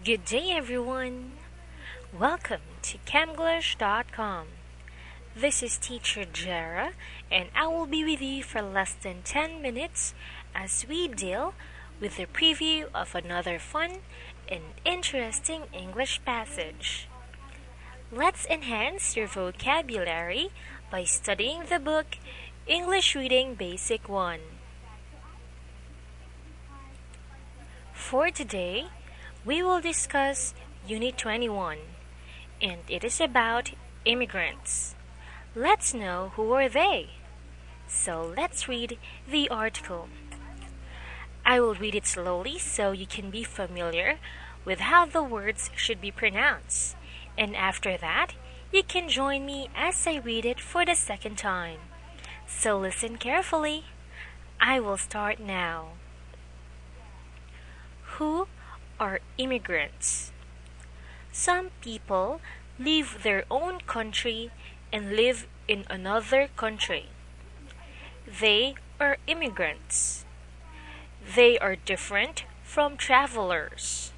Good day, everyone. Welcome to EnglishReadingBasic1. This is teacher Jera, and I will be with you for less than 10 minutes as we deal with the preview of another fun and interesting English passage. Let's enhance your vocabulary by studying the book English Reading Basic 1. For today, we will discuss Unit 21, and it is about immigrants. Let's know who are they. So let's read the article. I will read it slowly so you can be familiar with how the words should be pronounced. And after that, you can join me as I read it for the second time. So listen carefully. I will start now. Who are immigrants? Some people leave their own country and live in another country. They are immigrants. They are different from travelers.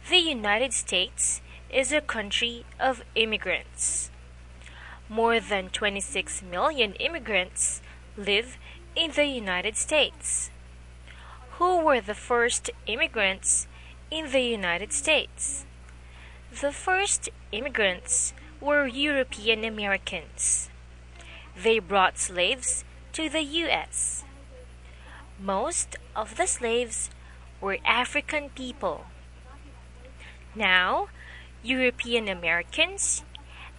The United States is a country of immigrants. More than 26 million immigrants live in the United States. Who were the first immigrants in the United States? The first immigrants were European Americans. They brought slaves to the U.S. Most of the slaves were African people. Now, European Americans,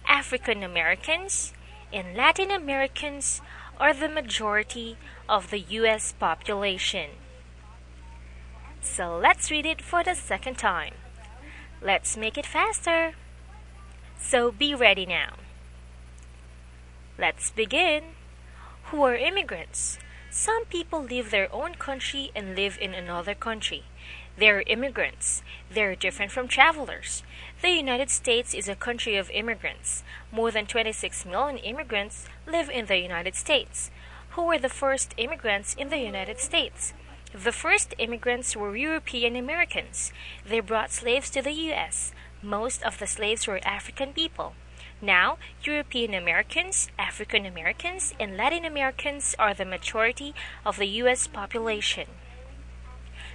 African Americans, and Latin Americans are the majority of the U.S. population. So let's read it for the second time. Let's make it faster. So be ready now. Let's begin. Who are immigrants? Some people leave their own country and live in another country. They are immigrants. They are different from travelers. The United States is a country of immigrants. More than 26 million immigrants live in the United States. Who were the first immigrants in the United States? The first immigrants were European Americans. They brought slaves to the U.S. Most of the slaves were African people. Now, European Americans, African Americans, and Latin Americans are the majority of the U.S. population.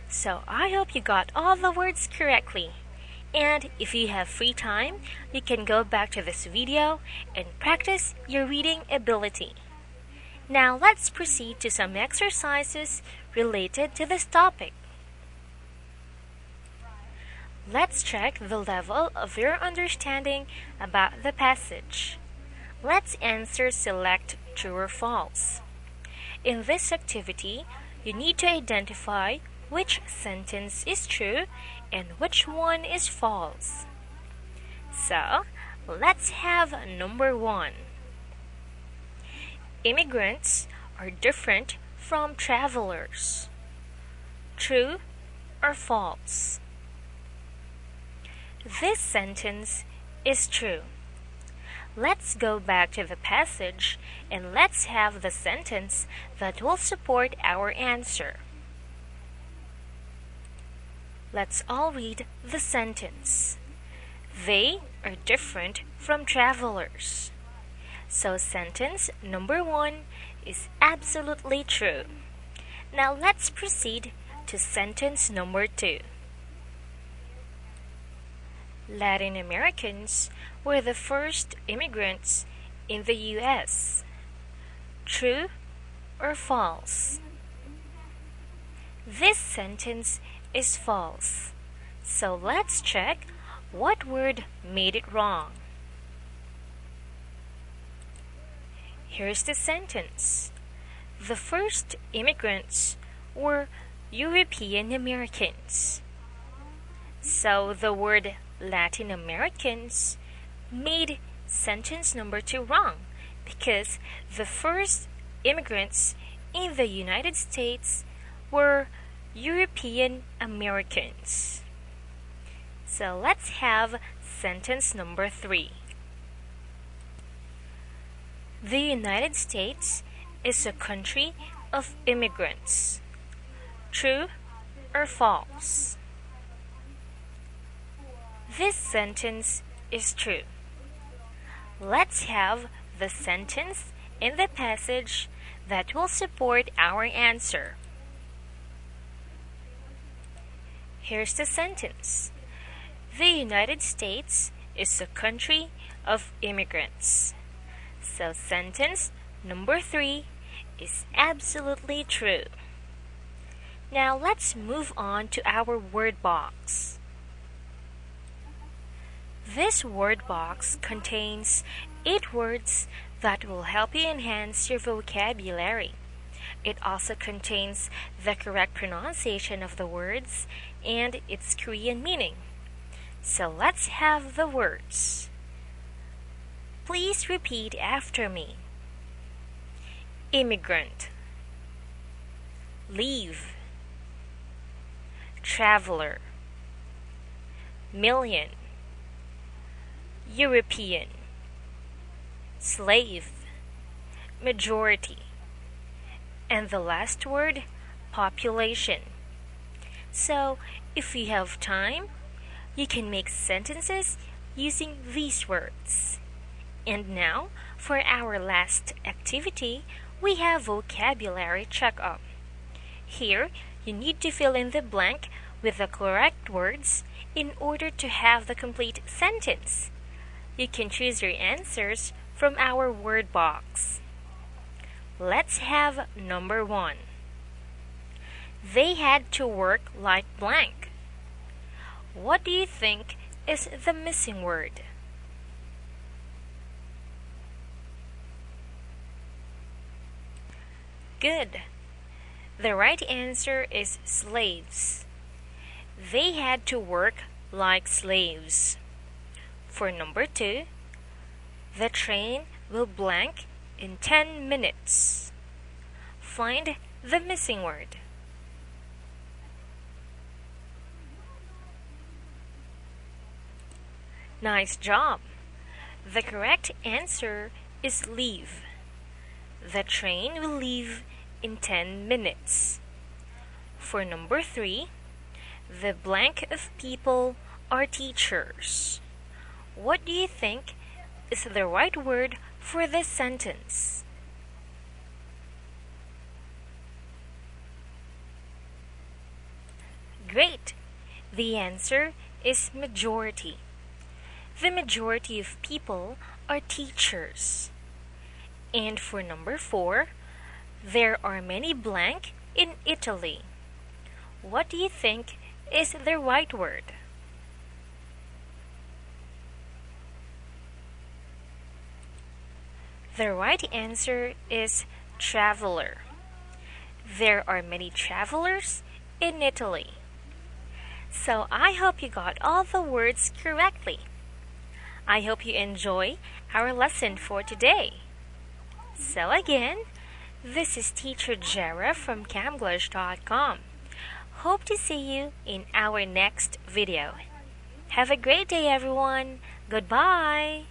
So I hope you got all the words correctly. And if you have free time, you can go back to this video and practice your reading ability. Now let's proceed to some exercises related to this topic. Let's check the level of your understanding about the passage. Let's answer select true or false. In this activity, you need to identify which sentence is true and which one is false. So, let's have number 1. Immigrants are different from travelers. True or false? This sentence is true. Let's go back to the passage and let's have the sentence that will support our answer. Let's all read the sentence. They are different from travelers. So sentence number 1 is absolutely true. Now let's proceed to sentence number 2. Latin Americans were the first immigrants in the U.S. True or false? This sentence is false. So let's check what word made it wrong. Here's the sentence. The first immigrants were European Americans. So the word Latin Americans made sentence number 2 wrong because the first immigrants in the United States were European Americans. So let's have sentence number 3. The United States is a country of immigrants. True or false? This sentence is true. Let's have the sentence in the passage that will support our answer. Here's the sentence. The United States is a country of immigrants. So sentence number 3 is absolutely true. Now let's move on to our word box. This word box contains 8 words that will help you enhance your vocabulary. It also contains the correct pronunciation of the words and its Korean meaning. So let's have the words. Please repeat after me. Immigrant, leave, traveler, million, European, slave, majority, and the last word, population. So, if you have time, you can make sentences using these words. And now, for our last activity, we have vocabulary checkup. Here, you need to fill in the blank with the correct words in order to have the complete sentence. You can choose your answers from our word box. Let's have number 1. They had to work like blank. What do you think is the missing word? Good. The right answer is slaves. They had to work like slaves. For number 2, the train will blank in 10 minutes. Find the missing word. Nice job! The correct answer is leave. The train will leave in 10 minutes. For number 3, the blank of people are teachers. What do you think is the right word for this sentence? Great! The answer is majority. The majority of people are teachers. And for number 4, there are many blank in Italy. What do you think is the right word? The right answer is traveler. There are many travelers in Italy. So I hope you got all the words correctly. I hope you enjoy our lesson for today. So again, this is Teacher Jera from Camglish.com. Hope to see you in our next video. Have a great day, everyone. Goodbye.